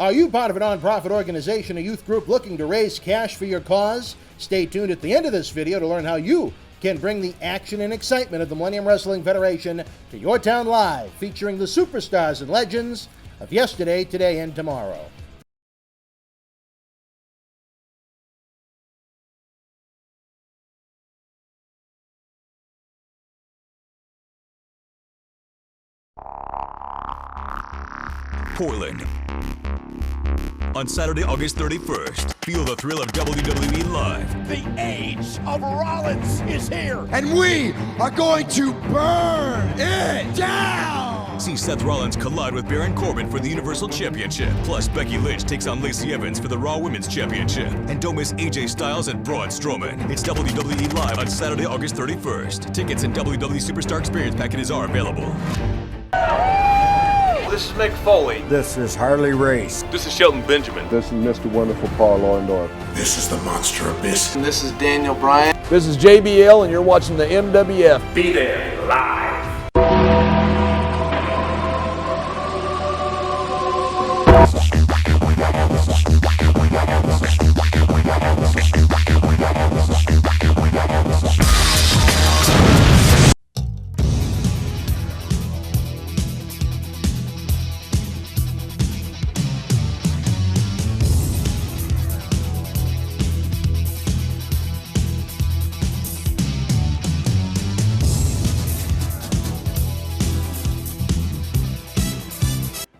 Are you part of a nonprofit organization, a youth group looking to raise cash for your cause? Stay tuned at the end of this video to learn how you can bring the action and excitement of the Millennium Wrestling Federation to your town live, featuring the superstars and legends of yesterday, today, and tomorrow. Portland. On Saturday, August 31st, feel the thrill of WWE Live. The age of Rollins is here. And we are going to burn it down. See Seth Rollins collide with Baron Corbin for the Universal Championship. Plus, Becky Lynch takes on Lacey Evans for the Raw Women's Championship. And don't miss AJ Styles and Braun Strowman. It's WWE Live on Saturday, August 31st. Tickets and WWE Superstar Experience packages are available. This is Mick Foley. This is Harley Race. This is Shelton Benjamin. This is Mr. Wonderful Paul Orndorff. This is the Monster Abyss. And this is Daniel Bryan. This is JBL, and you're watching the MWF. Be there live.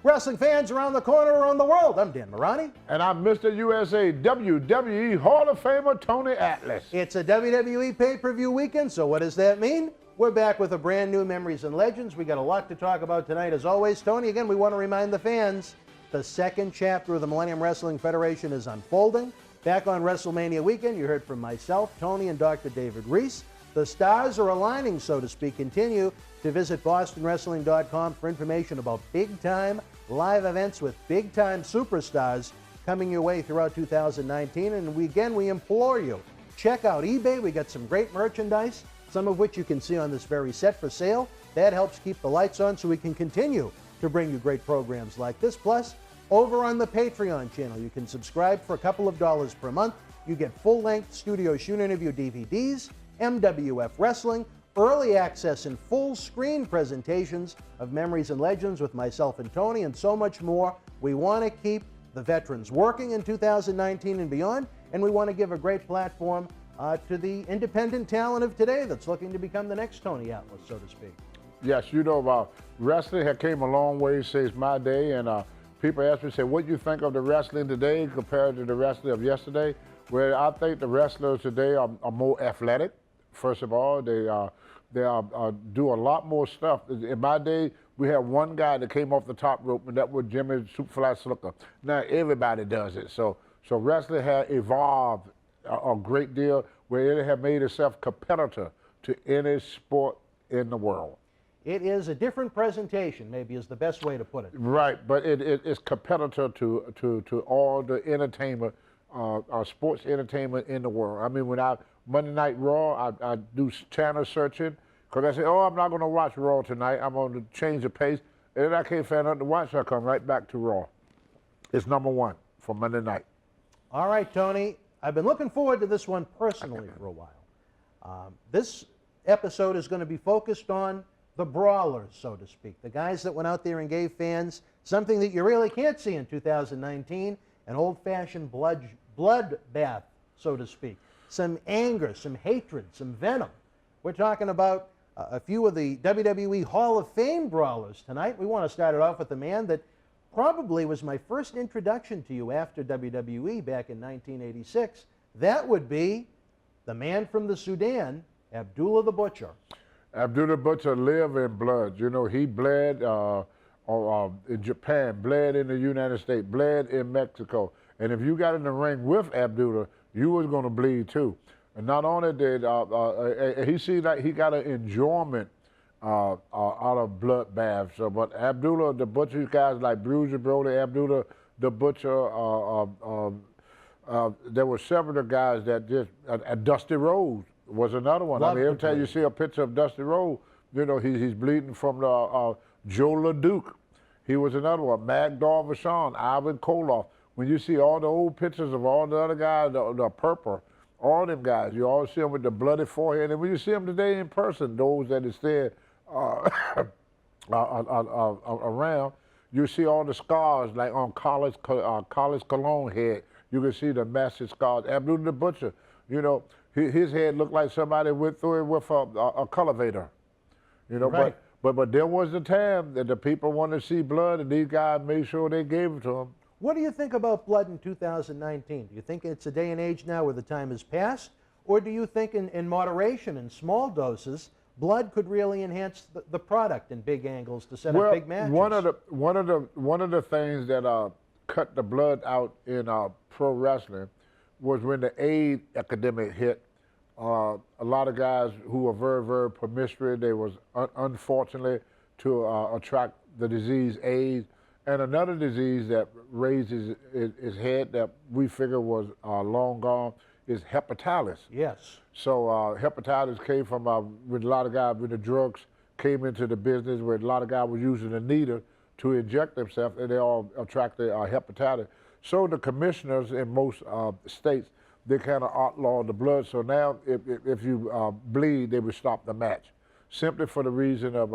Wrestling fans around the corner, around the world, I'm Dan Marani. And I'm Mr. USA WWE Hall of Famer Tony Atlas. It's a WWE pay-per-view weekend, so what does that mean? We're back with a brand new Memories and Legends. We got a lot to talk about tonight, as always. Tony, again, we want to remind the fans, the second chapter of the Millennium Wrestling Federation is unfolding. Back on WrestleMania weekend, you heard from myself, Tony, and Dr. David Reese. The stars are aligning, so to speak. Continue to visit BostonWrestling.com for information about big-time live events with big-time superstars coming your way throughout 2019. And we implore you, check out eBay. We got some great merchandise, some of which you can see on this very set for sale. That helps keep the lights on so we can continue to bring you great programs like this. Plus, over on the Patreon channel, you can subscribe for a couple of dollars per month. You get full-length studio shoot interview DVDs, MWF Wrestling, early access and full screen presentations of Memories and Legends with myself and Tony, and so much more. We want to keep the veterans working in 2019 and beyond, and we want to give a great platform to the independent talent of today that's looking to become the next Tony Atlas, so to speak. Yes, you know, wrestling had came a long way since my day, and people ask me, say, what do you think of the wrestling today compared to the wrestling of yesterday? Well, I think the wrestlers today are more athletic. First of all, they do a lot more stuff. In my day, we had one guy that came off the top rope, and that was Jimmy Superfly Snuka. Now everybody does it. So wrestling has evolved a great deal, where it has made itself competitor to any sport in the world. It is a different presentation, maybe is the best way to put it. Right, but it's competitor to all the entertainment, sports entertainment in the world. I mean, when Monday Night Raw, I do channel searching, because I say, oh, I'm not going to watch Raw tonight. I'm going to change the pace. And then I can't find nothing to watch, so I come right back to Raw. It's #1 for Monday night. All right, Tony. I've been looking forward to this one personally for a while. This episode is going to be focused on the brawlers, so to speak, the guys that went out there and gave fans something that you really can't see in 2019, an old-fashioned bloodbath, so to speak. Some anger, some hatred, some venom. We're talking about a few of the WWE Hall of Fame brawlers tonight. We want to start it off with the man that probably was my first introduction to you after WWE back in 1986. That would be the man from the Sudan, Abdullah the Butcher. Abdullah the Butcher lived in blood. You know, he bled in Japan, bled in the United States, bled in Mexico. And if you got in the ring with Abdullah, you was going to bleed too. And not only did he seemed like he got an enjoyment out of bloodbaths, but Abdullah the Butcher, guys like Bruiser Brody, Abdullah the Butcher, there were several guys that just, Dusty Rhodes was another one. I mean, every time you see a picture of Dusty Rhodes, you know, he's bleeding from the Joe LaDuke. He was another one. Magdal Vachon, Ivan Koloff. When you see all the old pictures of all the other guys, the purple, all them guys, you always see them with the bloody forehead. And when you see them today in person, those that is there around, you see all the scars, like on Carlos Colon head. You can see the massive scars. Abdullah the Butcher, you know, his head looked like somebody went through it with a cultivator. You know, right. but there was a time that the people wanted to see blood, and these guys made sure they gave it to them. What do you think about blood in 2019? Do you think it's a day and age now where the time has passed? Or do you think in moderation, in small doses, blood could really enhance the product in big angles to set up big matches? One of the things that cut the blood out in pro wrestling was when the AIDS epidemic hit. A lot of guys who were very, very promiscuous, they was unfortunately to attract the disease AIDS. And another disease that raises its head that we figure was long gone is hepatitis. Yes. So hepatitis came from with a lot of guys, when the drugs came into the business, where a lot of guys were using a needle to inject themselves, and they all attracted hepatitis. So the commissioners in most states, they kind of outlawed the blood. So now if you bleed, they would stop the match, simply for the reason of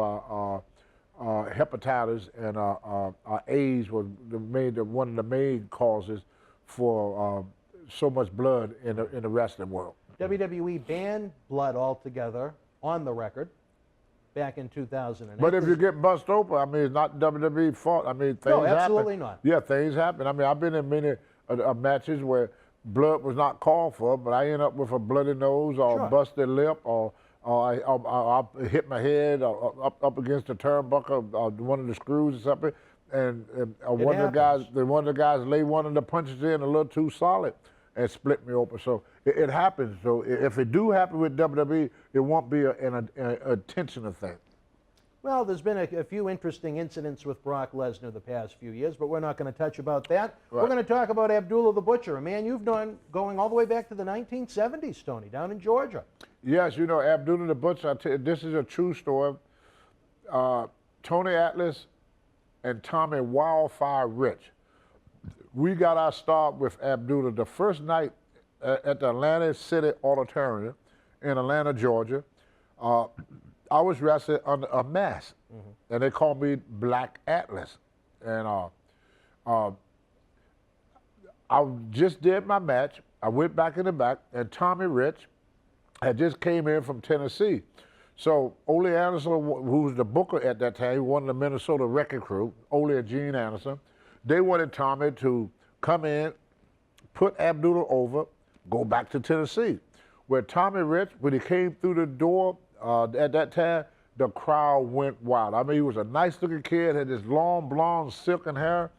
hepatitis and AIDS was one of the main causes for so much blood in the wrestling world. WWE banned blood altogether on the record back in 2008. But if you get bust open, I mean, it's not WWE's fault. I mean, things happen. No, absolutely not. Yeah, things happen. I mean, I've been in many matches where blood was not called for, but I end up with a bloody nose or a busted lip, or I hit my head up against the turnbuckle, one of the screws or something, and one of the guys laid one of the punches in a little too solid and split me open. So it happens. So if it do happen with WWE, it won't be an intentional thing. Well, there's been a few interesting incidents with Brock Lesnar the past few years, but we're not going to touch about that. Right. We're going to talk about Abdullah the Butcher, a man you've known going all the way back to the 1970s, Tony, down in Georgia. Yes, you know, Abdullah the Butcher, I tell you, this is a true story. Tony Atlas and Tommy Wildfire Rich, we got our start with Abdullah the first night at the Atlanta City Auditorium in Atlanta, Georgia. I was wrestling under a mask, and they called me Black Atlas. And I just did my match. I went back in the back, and Tommy Rich had just came in from Tennessee. So Ole Anderson, who was the booker at that time, he won the Minnesota Wrecking Crew, Ole and Gene Anderson, they wanted Tommy to come in, put Abdullah over, go back to Tennessee. Where Tommy Rich, when he came through the door, at that time, the crowd went wild. I mean, he was a nice-looking kid, had this long, blonde, silken hair,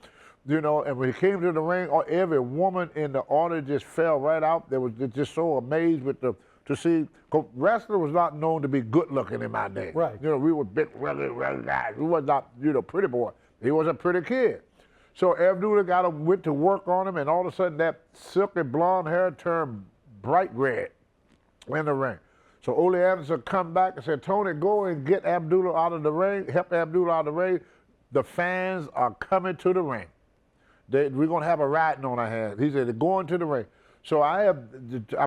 you know, and when he came to the ring, every woman in the audience just fell right out. They were just so amazed with to see, because wrestling was not known to be good-looking in my day. Right. You know, we were big, rugged guys. We was not, you know, pretty boy. He was a pretty kid. So Abdullah went to work on him, and all of a sudden that silky blonde hair turned bright red in the ring. So Ole Anderson come back and said, Tony, go and get Abdullah out of the ring, help Abdullah out of the ring. The fans are coming to the ring. We're going to have a riding on our hands. He said, they're going to the ring. So I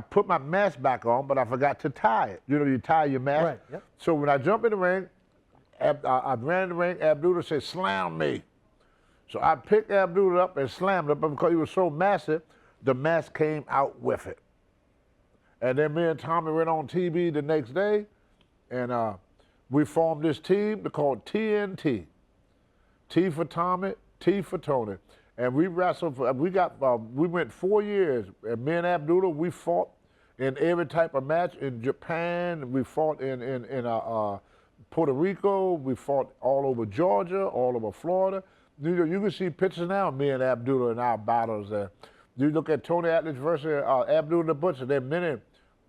put my mask back on, but I forgot to tie it. You know, you tie your mask. Right, yep. So when I jump in the ring, I ran in the ring, Abdullah said, slam me. So I picked Abdullah up and slammed him, but because he was so massive, the mask came out with it. And then me and Tommy went on TV the next day, and we formed this team called TNT. T for Tommy, T for Tony. And we wrestled we went 4 years, and me and Abdullah, we fought in every type of match in Japan. We fought in Puerto Rico. We fought all over Georgia, all over Florida. You know, you can see pictures now of me and Abdullah in our battles there. You look at Tony Atlas versus Abdullah the Butcher, there are many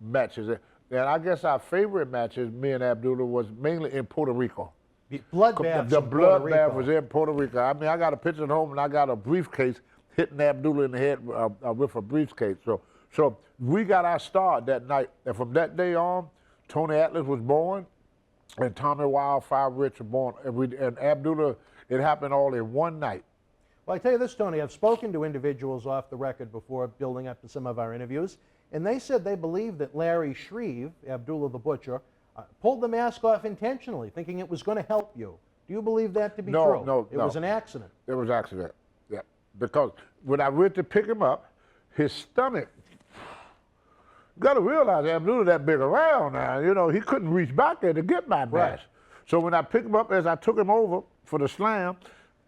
matches. And I guess our favorite matches, me and Abdullah, was mainly in Puerto Rico. Bloodbath. The bloodbath was in Puerto Rico. I mean, I got a picture at home, and I got a briefcase hitting Abdullah in the head with a briefcase. So we got our start that night. And from that day on, Tony Atlas was born, and Tommy Wildfire Rich was born. And Abdullah It happened all in one night. Well, I tell you this, Tony, I've spoken to individuals off the record before, building up to some of our interviews, and they said they believe that Larry Shreve, Abdullah the Butcher, pulled the mask off intentionally, thinking it was going to help you. Do you believe that to be true? No. It was an accident. It was an accident, yeah. Because when I went to pick him up, his stomach, you got to realize Abdullah that big around now, you know, he couldn't reach back there to get my mask. Right. So when I picked him up, as I took him over for the slam,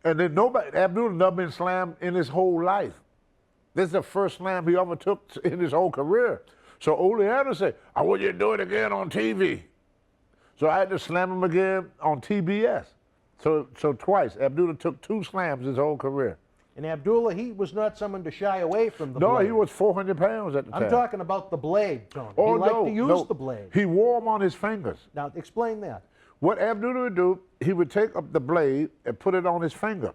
and then Abdullah never been slammed in his whole life. This is the first slam he ever took in his whole career. So Ole Anderson said, I want you to do it again on TV. So I had to slam him again on TBS. So twice. Abdullah took 2 slams his whole career. And Abdullah, he was not someone to shy away from the No, blade. he was 400 pounds at the time. I'm talking about the blade, Tony. Oh, he liked to use the blade. He wore them on his fingers. Now, explain that. What Abdullah would do, he would take up the blade and put it on his finger.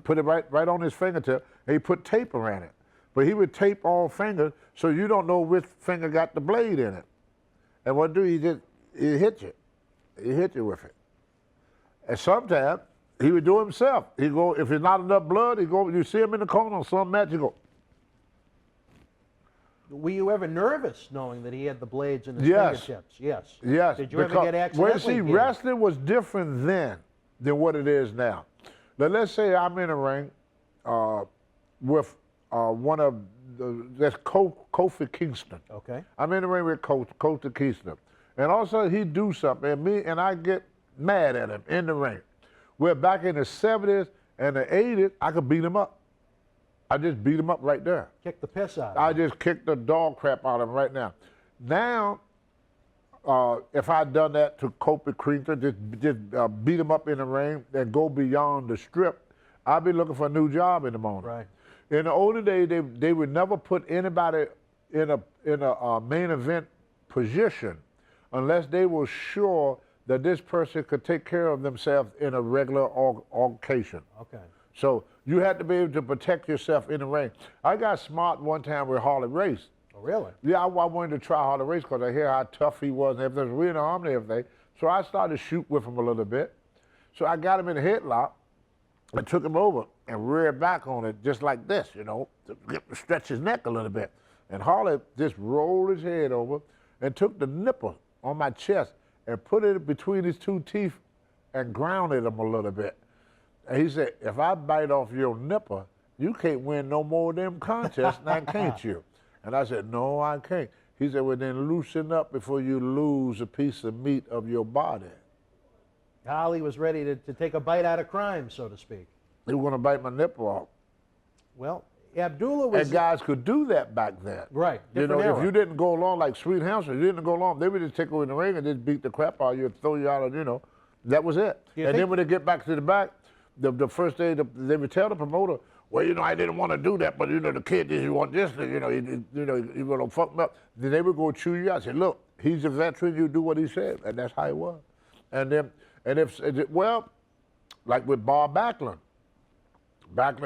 Put it right on his fingertip, and he put tape around it. But he would tape all fingers so you don't know which finger got the blade in it. And what do he hit you. He hit you with it. And sometimes he would do it himself. He'd go, if there's not enough blood, you see him in the corner on some match, you go. Were you ever nervous knowing that he had the blades in his Yes. fingertips? Yes. Yes. Did you ever get accidentally? Well, see, wrestling was different then than what it is now. Now, let's say I'm in a ring with one of that's Kofi Kingston. Okay. I'm in the ring with Kofi Kingston, and all of a sudden he do something, and I get mad at him in the ring. We're back in the 70s and the 80s. I could beat him up. I just beat him up right there. Kick the piss out of I him. just kicked the dog crap out of him right now. Now, if I'd done that to Kofi Kingston, just beat him up in the ring and go beyond the strip, I'd be looking for a new job in the morning. Right. In the older days, they would never put anybody in a main event position unless they were sure that this person could take care of themselves in a regular occasion. Okay. So you had to be able to protect yourself in the ring. I got smart one time with Harley Race. Oh, really? Yeah, I wanted to try Harley Race because I hear how tough he was and everything. Really armed and everything. So I started to shoot with him a little bit. So I got him in a headlock and took him over and reared back on it just like this, you know, to stretch his neck a little bit. And Harley just rolled his head over and took the nipple on my chest and put it between his 2 teeth and grounded him a little bit. And he said, if I bite off your nipple, you can't win no more of them contests, now can't you? And I said, no, I can't. He said, well, then loosen up before you lose a piece of meat of your body. Holly was ready to take a bite out of crime, so to speak. He was going to bite my nipple off. Well, Abdullah was... And guys could do that back then. Right, You know, different if era. you didn't go along like Sweet Hamster, you didn't go along, they would just take you in the ring and just beat the crap out of you and throw you out of, you know, that was it. Do you And think- then when they get back to the back, the first day, they would tell the promoter, well, you know, I didn't want to do that, but, you know, the kid, you want this, you know, you want to fuck him up. Then they would go chew you out and say, look, he's a veteran, you do what he said. And that's how it was. Well, like with Bob Backlund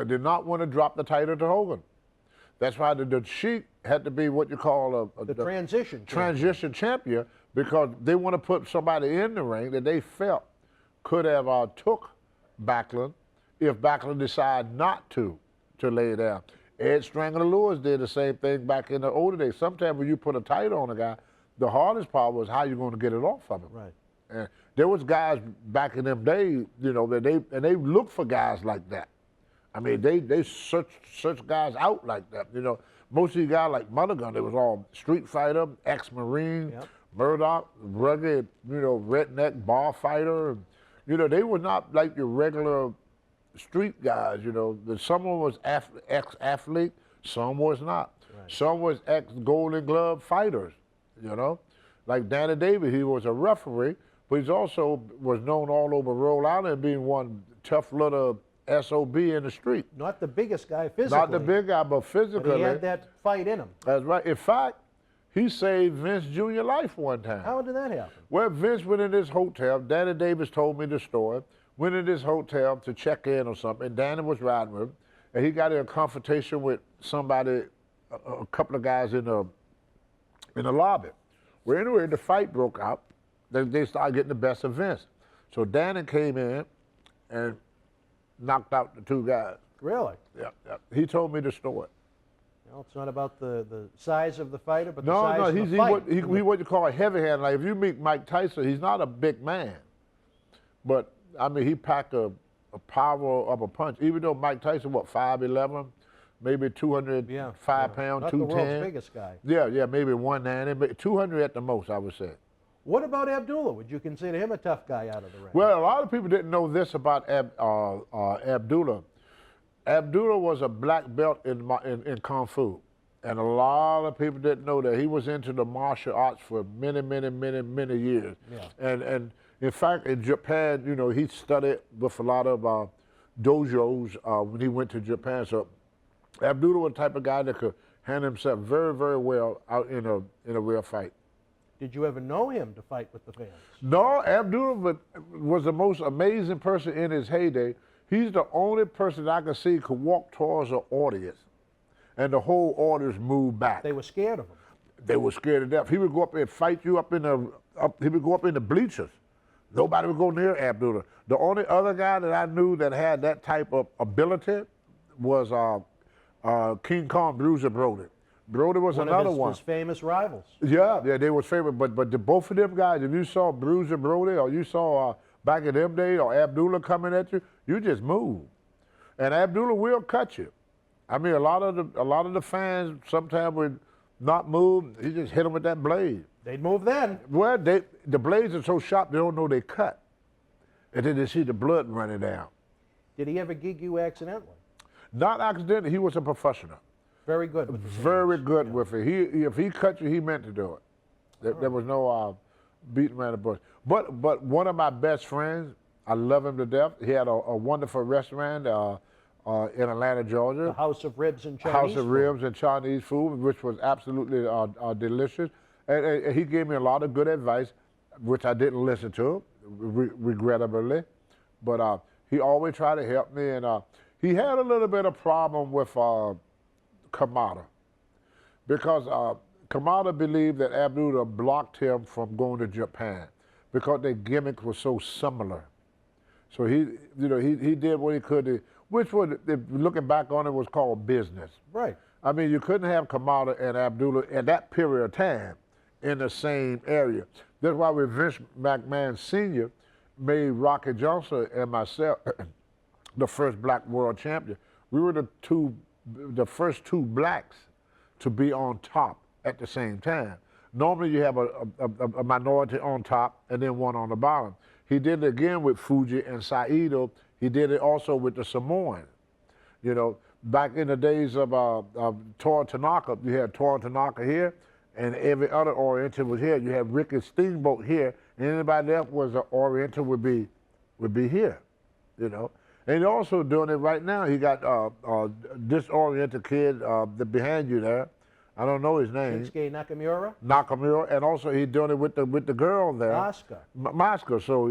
did not want to drop the title to Hogan. That's why the Sheik had to be what you call the transition transition champion, because they want to put somebody in the ring that they felt could have took Backlund if Backlund decided not to lay it down. Ed Strangler Lewis did the same thing back in the older days. Sometimes when you put a title on a guy, the hardest part was how you're going to get it off of him. Right. And there was guys back in them days, you know, that they looked for guys like that. I mean, they search guys out like that. You know, most of these guys like Mulligan, they was all street fighter, ex-Marine, Yep. Murdoch, rugged, you know, redneck bar fighter. You know, they were not like your regular street guys. You know, some was ex-athlete, some was not. Right. Some was ex-Golden Glove fighters. You know, like Danny Davis, he was a referee, but he's also was known all over Rhode Island being one tough little SOB in the street. Not the biggest guy physically. Not the big guy, but physically. But he had that fight in him. That's right. In fact, he saved Vince Jr. life one time. How did that happen? Well, Vince went in this hotel. Danny Davis told me the story. Went in this hotel to check in or something. And Danny was riding with him. And he got in a confrontation with somebody, a couple of guys in the lobby. Well, anyway, the fight broke out. They started getting the best of Vince. So Danny came in and knocked out the two guys. Really? Yeah. He told me the story. Well, it's not about the size of the fighter, but the No, size of the fight. He's what you call a heavy hand. Like if you meet Mike Tyson, he's not a big man, but I mean he packed a power of a punch. Even though Mike Tyson, 5'11", maybe 205 pounds, not 210. the world's biggest guy. Yeah, maybe 190, but 200 at the most, I would say. What about Abdullah? Would you consider him a tough guy out of the ring? Well, a lot of people didn't know this about Abdullah. Abdullah was a black belt in Kung Fu. And a lot of people didn't know that. He was into the martial arts for many years. Yeah. And in fact, in Japan, he studied with a lot of dojos when he went to Japan. So Abdullah was the type of guy that could handle himself very well out in a real fight. Did you ever know him to fight with the fans? No, Abdullah was the most amazing person in his heyday. He's the only person that I could see could walk towards an audience, and the whole audience moved back. They were scared of him. They were scared to death. He would go up and fight you he would go up in the bleachers. Nobody would go near Abdullah. The only other guy that I knew that had that type of ability was King Kong Bruiser Brody. Brody was another one. His famous rivals. Yeah, they was famous. But both of them guys, if you saw Bruiser Brody or you saw back in them days or Abdullah coming at you, you just move. And Abdullah will cut you. I mean, a lot of the fans sometimes would not move. He just hit them with that blade. They'd move then. Well, the blades are so sharp they don't know they cut, and then they see the blood running down. Did he ever gig you accidentally? Not accidentally. He was a professional. Very good with the Very good with it. If he cut you, he meant to do it. There was no beating around the bush. But one of my best friends, I love him to death. He had a wonderful restaurant in Atlanta, Georgia. The House of Ribs and Chinese House of Ribs and Chinese food, which was absolutely delicious. And he gave me a lot of good advice, which I didn't listen to, regrettably. But he always tried to help me. And he had a little bit of problem with Kamada, because Kamada believed that Abdullah blocked him from going to Japan because their gimmicks were so similar. So he did what he could, which was, looking back on it, was called business. Right. I mean, you couldn't have Kamada and Abdullah at that period of time in the same area. That's why when Vince McMahon Sr. made Rocky Johnson and myself the first black world champion, we were the first two blacks to be on top at the same time. Normally you have a minority on top and then one on the bottom. He did it again with Fuji and Saito. He did it also with the Samoans. Back in the days of Toru Tanaka, you had Toru Tanaka here, and every other Oriental was here. You had Ricky Steamboat here, and anybody else was an Oriental would be here, And he's also doing it right now. He got this Oriental kid behind you there. I don't know his name. Shinsuke Nakamura? Nakamura, and also he's doing it with the girl there. Asuka. Asuka, so.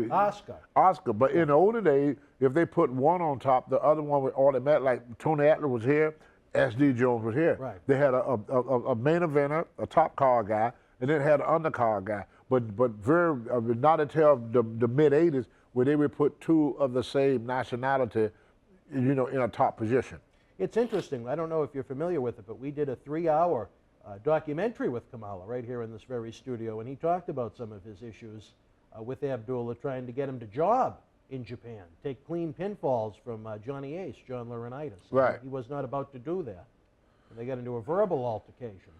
Asuka. But in the older days, if they put one on top, the other one would automatic, like Tony Atlas was here, SD Jones was here. Right. They had a main eventer, a top card guy, and then had an undercard guy. But very, not until the mid-'80s, where they would put two of the same nationality, in a top position. It's interesting. I don't know if you're familiar with it, but we did a 3-hour documentary with Kamala right here in this very studio, and he talked about some of his issues with Abdullah, trying to get him to job in Japan, take clean pinfalls from Johnny Ace, John Laurinaitis. Right. He was not about to do that. And they got into a verbal altercation.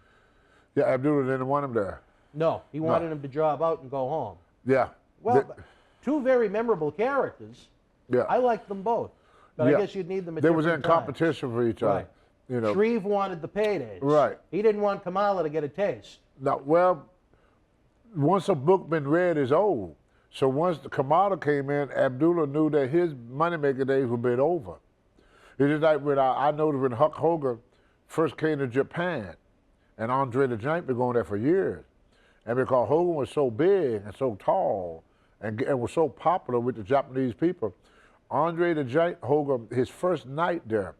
Yeah, Abdullah didn't want him there. No, he wanted him to job out and go home. Yeah. Well, two very memorable characters. Yeah. I liked them both. But I guess you'd need them at They was in different times. competition for each other. Right. Shreve wanted the paydays. Right. He didn't want Kamala to get a taste. Now, well, once a book been read, it's old. So once the Kamala came in, Abdullah knew that his moneymaker days were been over. It's just like when I noticed when Hulk Hogan first came to Japan, and Andre the Giant been going there for years. And because Hogan was so big and so tall and was so popular with the Japanese people, Andre the Giant, Hogan, his first night there,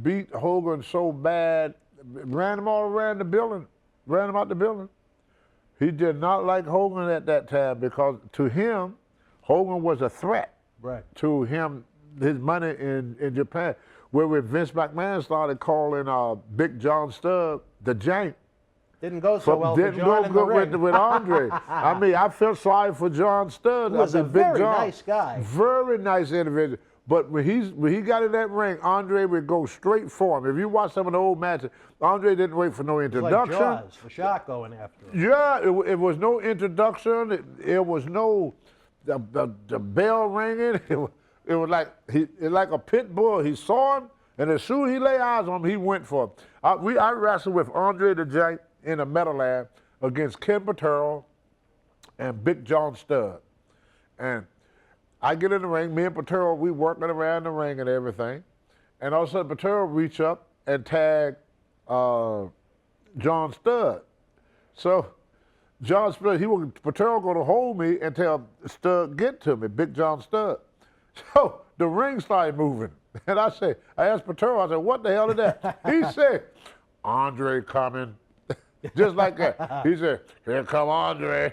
beat Hogan so bad, ran him all around the building, ran him out the building. He did not like Hogan at that time because to him, Hogan was a threat to him, his money in Japan. Where when Vince McMahon started calling Big John Studd the Jank. Didn't go so well for Didn't John go in the good ring. with Andre. I mean, I felt sorry for John Studd. He was a Big very John, nice guy. Very nice individual. But when he got in that ring, Andre would go straight for him. If you watch some of the old matches, Andre didn't wait for no introduction. Like Jaws, the shark going after him. Yeah, it was no introduction. It was no the bell ringing. It was like a pit bull. He saw him, and as soon as he lay eyes on him, he went for him. I wrestled with Andre the Giant in a Meadowland against Ken Patero and Big John Studd. And I get in the ring, me and Patero, we working around the ring and everything. And all of a sudden, Patero reach up and tag John Studd. So John Studd, Patero going to hold me and tell Studd, get to me, Big John Studd. So the ring started moving. And I asked Patero, I said, what the hell is that? He said, Andre coming. Just like that. He said, here come Andre.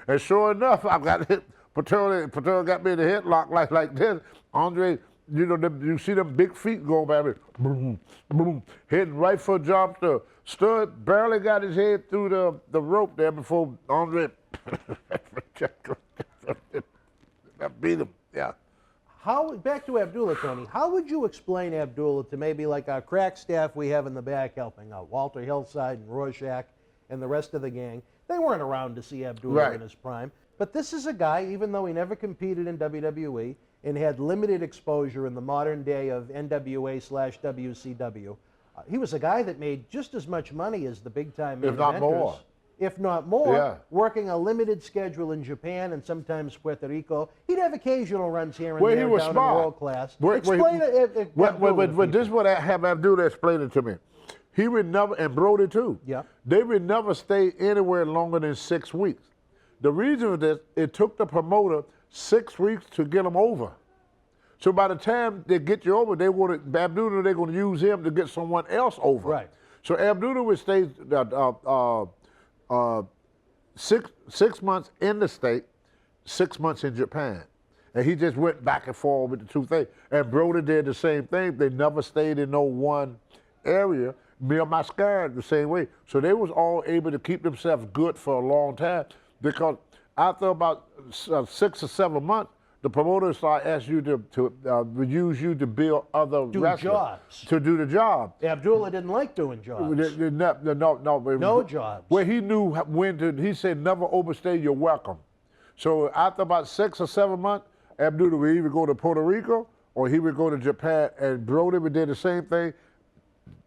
And sure enough, I got hit. Patero got me in the headlock like this. Andre, you know, you see them big feet going by me. Boom, boom, hitting right for a jump. Studd barely got his head through the rope there before Andre I beat him, yeah. Back to Abdullah, Tony, how would you explain Abdullah to maybe like our crack staff we have in the back helping out, Walter Hillside and Rorschach and the rest of the gang? They weren't around to see Abdullah in his prime. But this is a guy, even though he never competed in WWE and had limited exposure in the modern day of NWA/WCW, he was a guy that made just as much money as the big-time main eventers. If not more, working a limited schedule in Japan and sometimes Puerto Rico. He'd have occasional runs here and there he was down smart. in world class. Explain it. This is what I have Abdullah explain it to me. He would never, and Brody too, they would never stay anywhere longer than 6 weeks. The reason for this, it took the promoter 6 weeks to get them over. So by the time they get you over, Abdullah, they're going to use him to get someone else over. Right. So Abdullah would stay 6 months in the state, 6 months in Japan. And he just went back and forth with the two things. And Brody did the same thing. They never stayed in no one area. Mil Mascara the same way. So they was all able to keep themselves good for a long time because after about 6 or 7 months, the promoter started asking you to use you to build other wrestlers. To do the job. Abdullah didn't like doing jobs. No jobs. Where he knew when to, he said, never overstay your welcome. So after about 6 or 7 months, Abdullah would either go to Puerto Rico or he would go to Japan, and Brody would do the same thing.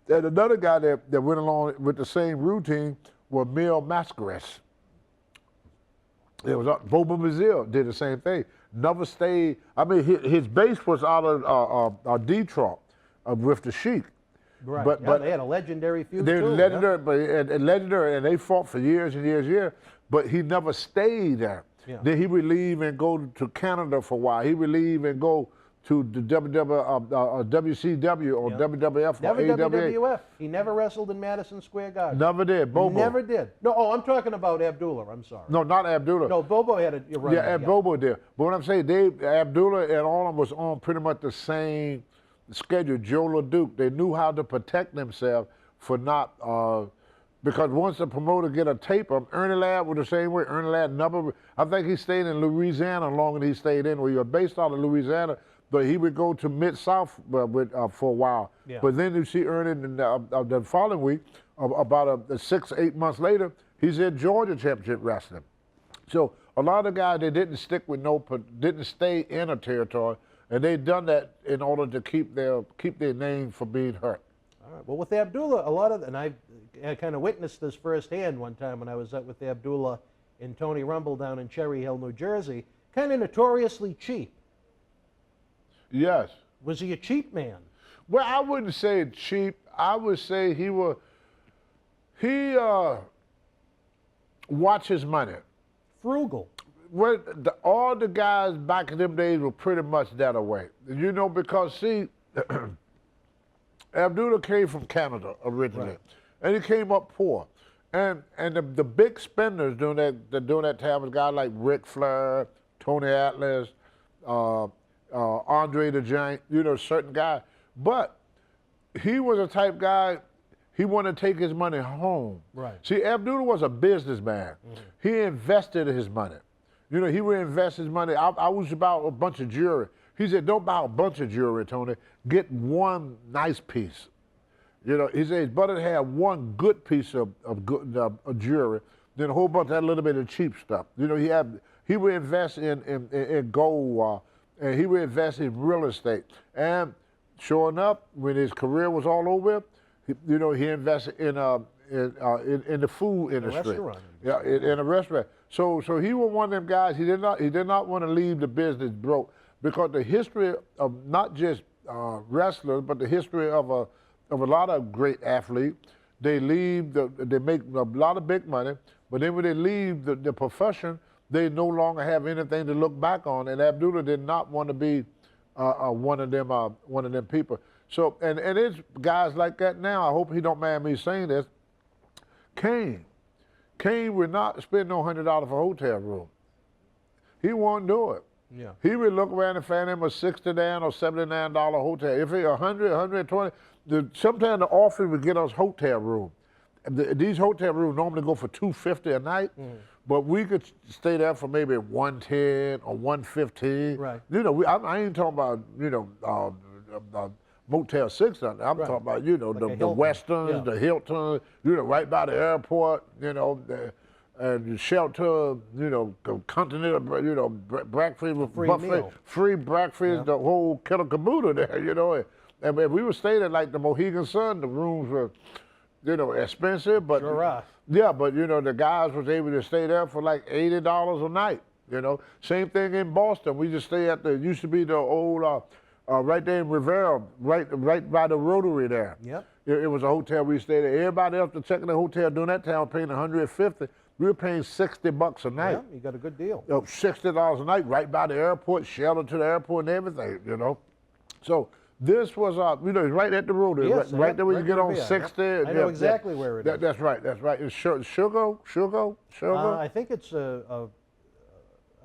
And another guy that went along with the same routine was Mil Mascaras. It was Bobo Mazil did the same thing. Never stayed. I mean, his base was out of Detroit with the Sheik. Right. But they had a legendary feud too. Legendary, and they fought for years and years and years. But he never stayed there. Yeah. Then he would leave and go to Canada for a while. He would leave and go to the WCW or WWF or Never AWA. WWF. He never wrestled in Madison Square Garden. Never did. Bobo. Never did. No, I'm talking about Abdullah. I'm sorry. No, not Abdullah. No, Bobo had a run. Yeah, Bobo did. But what I'm saying, Abdullah and all of them was on pretty much the same schedule. Joe LeDuc, they knew how to protect themselves for not, because once the promoter get a tape of Ernie Ladd was the same way. Ernie Ladd never, I think he stayed in Louisiana longer than he stayed in. Well, he was based out of Louisiana, but he would go to Mid-South for a while. Yeah. But then you see Ernie the following week, about 6 or 8 months later, he's in Georgia Championship Wrestling. So a lot of guys, they didn't stick with didn't stay in a territory, and they done that in order to keep their name from being hurt. All right. Well, with Abdullah, and I kind of witnessed this firsthand one time when I was up with Abdullah and Tony Rumble down in Cherry Hill, New Jersey. Kind of notoriously cheap. Yes. Was he a cheap man? Well, I wouldn't say cheap. I would say he watch his money. Frugal. Well, all the guys back in them days were pretty much that way. You know, because see, Abdullah came from Canada originally, right. And he came up poor. And the big spenders during that time was guys like Ric Flair, Tony Atlas, Andre the Giant, certain guy. But he was a type guy, he wanted to take his money home. Right. See, Abdullah was a businessman. He invested his money. He would invest his money. I was about a bunch of jewelry. He said, don't buy a bunch of jewelry, Tony. Get one nice piece. He said it's better to have one good piece of jewelry than a whole bunch of that little bit of cheap stuff. He would invest in gold, and he would invest in real estate. And sure enough, when his career was all over, he invested in the food industry. Yeah, in a restaurant. So he was one of them guys. He did not want to leave the business broke, because the history of not just wrestlers, but the history of a lot of great athletes, they leave, they make a lot of big money, but then when they leave the profession, they no longer have anything to look back on. And Abdullah did not want to be one of them people. So and it's guys like that now. I hope he don't mind me saying this. Kane would not spend no $100 for a hotel room. He won't do it. Yeah. He would look around and find him a $69 or $79 hotel. If it's $100, $120, sometimes the office would get us hotel room. These hotel rooms normally go for $250 a night, but we could stay there for maybe $110 or $115. Right. I ain't talking about Motel 6. I'm talking about Like the Westons, the Hiltons, right by the airport, and shelter, continental, breakfast with free buffet, meal. free breakfast, the whole killer caboodle there, And we were staying at like the Mohegan Sun. The rooms were, expensive, but Sure are. yeah, but the guys was able to stay there for like $80 a night. Same thing in Boston. We just stay at used to be the old. Right there in Rivera, right by the Rotary there. Yep. It was a hotel we stayed at. Everybody else to check in the hotel during that time was paying $150. We were paying $60 a night. Yeah, you got a good deal. $60 a night, right by the airport, shelter to the airport and everything. So this was, right at the Rotary, Yes, right there where you get on Rivera, 60. I know exactly where it is. That's right. It's Sugar. I think it's a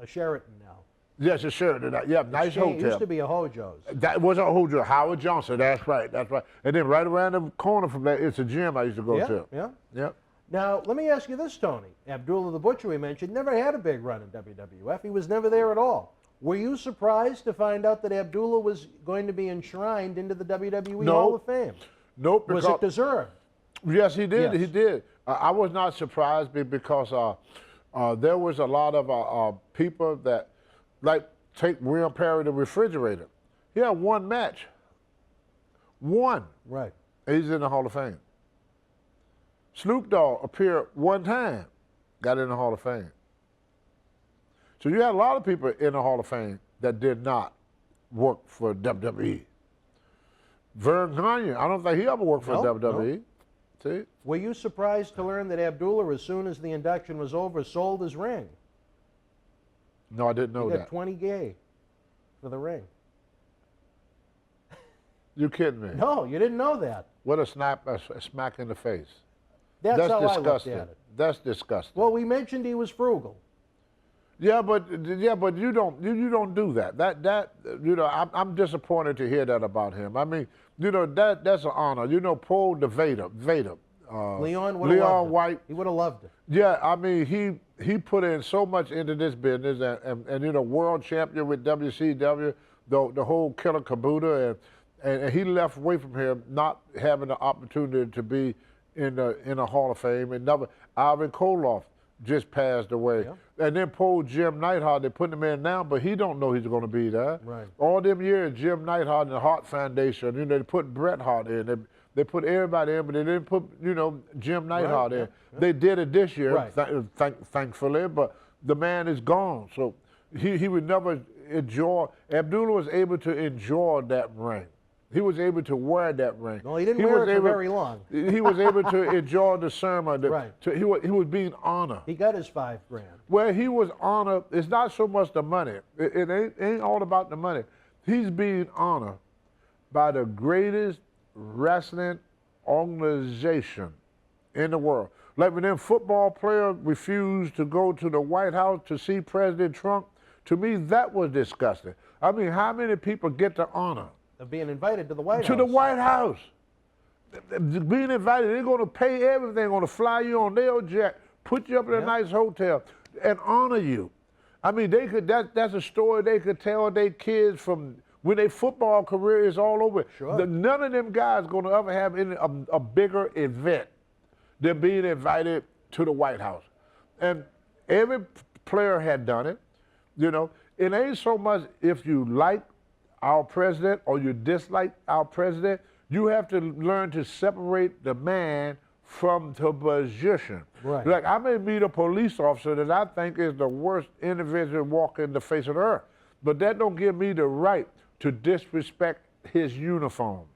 Sheraton now. Yes, it's Sheraton. Yeah, nice hotel. It used to be a Hojo's. That was a Hojo, Howard Johnson. That's right. And then right around the corner from that, it's a gym I used to go to. Yeah. Now, let me ask you this, Tony. Abdullah the Butcher, we mentioned, never had a big run in WWF. He was never there at all. Were you surprised to find out that Abdullah was going to be enshrined into the WWE Hall of Fame? Nope. Was it deserved? Yes, he did. Yes. He did. I was not surprised because there was a lot of people that, like, take William Perry, the refrigerator. He had one match. One. Right. He's in the Hall of Fame. Snoop Dogg appeared one time, got in the Hall of Fame. So you had a lot of people in the Hall of Fame that did not work for WWE. Vern Gagne, I don't think he ever worked for WWE. See? Were you surprised to learn that Abdullah, as soon as the induction was over, sold his ring? No, I didn't know He got that. $20,000 for the ring. You kidding me? No, you didn't know that. What a smack in the face. That's how disgusting. I looked at it. That's disgusting. Well, we mentioned he was frugal. Yeah, but you don't do that. I'm disappointed to hear that about him. I mean, that's an honor. Paul the Vader. Leon would have loved White. it. He would have loved it. Yeah, I mean, he put in so much into this business, and world champion with WCW, the whole killer caboodle, and he left away from here not having the opportunity to be in the Hall of Fame. And Ivan Koloff just passed away. Yeah. And then poor Jim Neidhart, they put him in now, but he don't know he's going to be there. Right. All them years, Jim Neidhart and the Hart Foundation, they put Bret Hart in. They put everybody in, but they didn't put, Jim Neidhart in. Yeah. They did it this year, thankfully, but the man is gone. So he would never enjoy. Abdullah was able to enjoy that ring. He was able to wear that ring. No, he didn't wear it for very long. He was able to enjoy the sermon. Right. He was being honored. He got his $5,000. Well, he was honored. It's not so much the money. It ain't all about the money. He's being honored by the greatest wrestling organization in the world. Like when them football players refused to go to the White House to see President Trump, To me, that was disgusting. I mean, how many people get the honor? Of being invited to the White House. To the White House. Being invited, they're going to pay everything, they're going to fly you on their jet, put you up in a nice hotel, and honor you. I mean, they could. That's a story they could tell their kids from when their football career is all over. Sure. None of them guys going to ever have a bigger event than being invited to the White House. And every player had done it. You know, it ain't so much if you like our president or you dislike our president. You have to learn to separate the man from the position. Right. Like, I may meet a police officer that I think is the worst individual walking the face of the earth, but that don't give me the right to disrespect his uniform.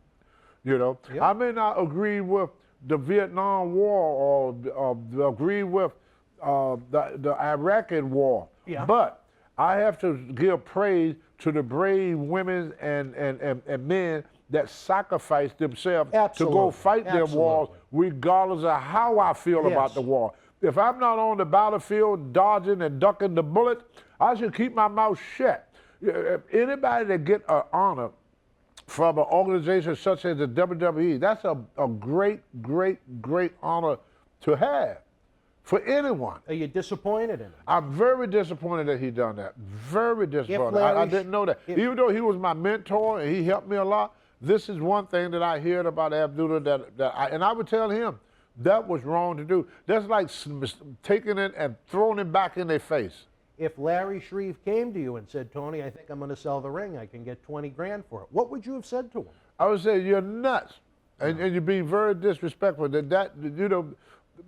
You know, I may not agree with the Vietnam War or agree with the Iraqi war, but I have to give praise to the brave women and men that sacrifice themselves to go fight their wars, regardless of how I feel about the war. If I'm not on the battlefield dodging and ducking the bullet, I should keep my mouth shut. Anybody that get an honor from an organization such as the WWE, that's a great, great, great honor to have for anyone. Are you disappointed in it? I'm very disappointed that he done that. Very disappointed. I didn't know that. Even though he was my mentor and he helped me a lot, this is one thing that I heard about Abdullah and I would tell him that was wrong to do. That's like taking it and throwing it back in their face. If Larry Shreve came to you and said, Tony, I think I'm going to sell the ring, I can get 20 grand for it, what would you have said to him? I would say, you're nuts. And you're being very disrespectful. You know,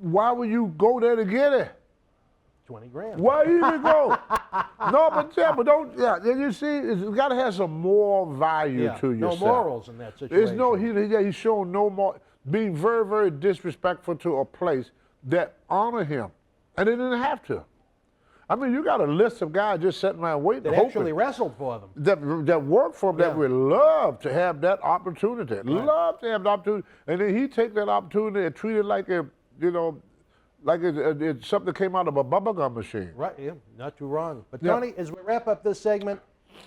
why would you go there to get it? 20 grand. Why you even go? No, but don't. Yeah, you see, it's got to have some moral value to yourself. No morals in that situation. He's showing no more, being very, very disrespectful to a place that honor him, and they didn't have to. I mean, you got a list of guys just sitting around waiting. That actually wrestled for them. That work for them, that would love to have that opportunity. Right. Love to have the opportunity. And then he take that opportunity and treat it like it's something that came out of a bubblegum machine. Right, yeah, not too wrong. But Tony, as we wrap up this segment,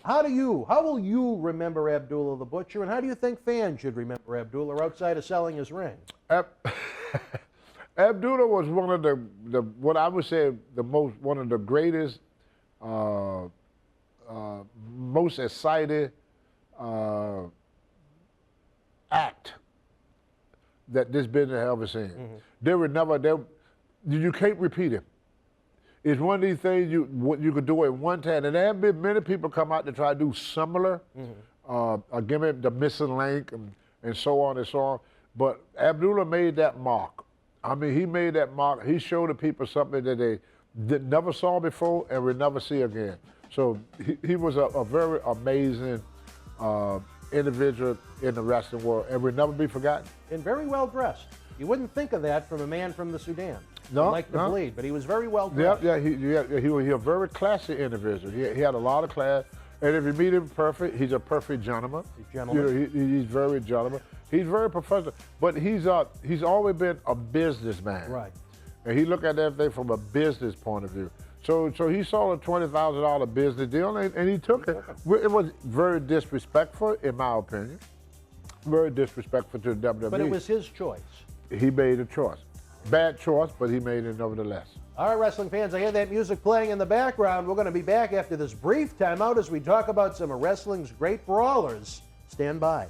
how will you remember Abdullah the Butcher, and how do you think fans should remember Abdullah outside of selling his ring? Abdullah was one of the what I would say one of the greatest, most excited act that this business has ever seen. You can't repeat it. It's one of these things you could do at one time, and there have been many people come out to try to do similar, gimmick, the missing link, and so on and so on. But Abdullah made that mark. I mean, he made that mark. He showed the people something that they never saw before and will never see again. So he was a very amazing individual in the wrestling world and will never be forgotten. And very well dressed. You wouldn't think of that from a man from the Sudan. No, like to bleed, but he was very well dressed. He was a very classy individual. He had a lot of class. And if you meet him perfect, he's a perfect gentleman. He's very gentleman. He's very professional, but he's always been a businessman. Right. And he looked at everything from a business point of view. So he saw a $20,000 business deal, and he took it. It was very disrespectful, in my opinion. Very disrespectful to the WWE. But it was his choice. He made a choice. Bad choice, but he made it nevertheless. All right, wrestling fans, I hear that music playing in the background. We're going to be back after this brief timeout as we talk about some of wrestling's great brawlers. Stand by.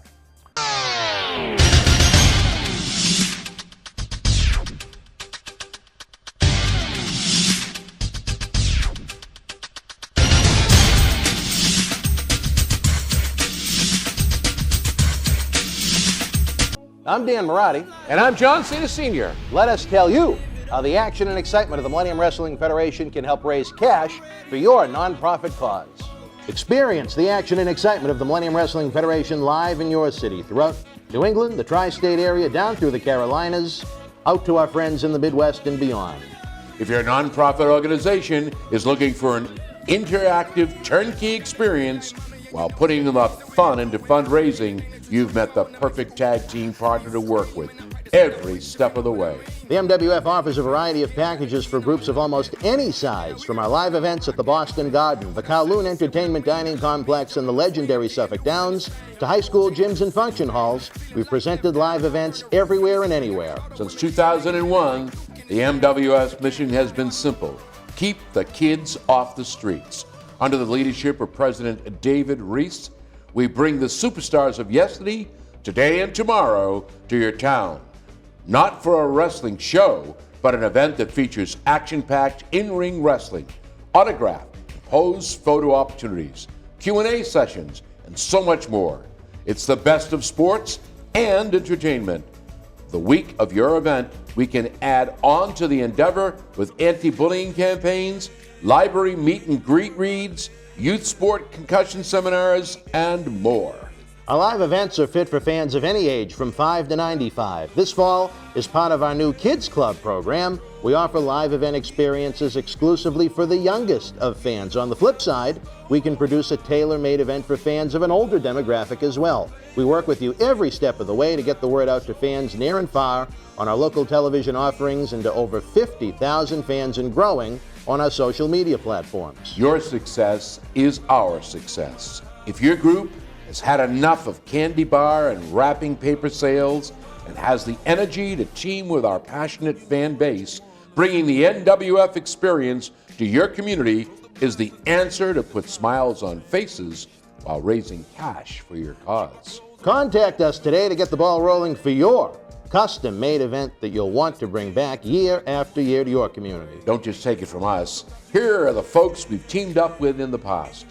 I'm Dan Marotti. And I'm John Cena Sr. Let us tell you how the action and excitement of the Millennium Wrestling Federation can help raise cash for your nonprofit cause. Experience the action and excitement of the Millennium Wrestling Federation live in your city, throughout New England, the tri-state area, down through the Carolinas, out to our friends in the Midwest and beyond. If your nonprofit organization is looking for an interactive turnkey experience while putting enough fun into fundraising, you've met the perfect tag team partner to work with. every step of the way. The MWF offers a variety of packages for groups of almost any size, from our live events at the Boston Garden, the Kowloon Entertainment Dining Complex, and the legendary Suffolk Downs, to high school gyms and function halls. We've presented live events everywhere and anywhere. Since 2001, the MWF's mission has been simple: keep the kids off the streets. Under the leadership of President David Reese, we bring the superstars of yesterday, today, and tomorrow to your town. Not for a wrestling show, but an event that features action-packed in-ring wrestling, autograph, pose photo opportunities, Q&A sessions, and so much more. It's the best of sports and entertainment. The week of your event, we can add on to the endeavor with anti-bullying campaigns, library meet and greet reads, youth sport concussion seminars, and more. Our live events are fit for fans of any age from 5 to 95. This fall, as part of our new Kids Club program, we offer live event experiences exclusively for the youngest of fans. On the flip side, we can produce a tailor-made event for fans of an older demographic as well. We work with you every step of the way to get the word out to fans near and far on our local television offerings and to over 50,000 fans and growing on our social media platforms. Your success is our success. If your group has had enough of candy bar and wrapping paper sales and has the energy to team with our passionate fan base, bringing the NWF experience to your community is the answer to put smiles on faces while raising cash for your cause. Contact us today to get the ball rolling for your custom-made event that you'll want to bring back year after year to your community. Don't just take it from us. Here are the folks we've teamed up with in the past.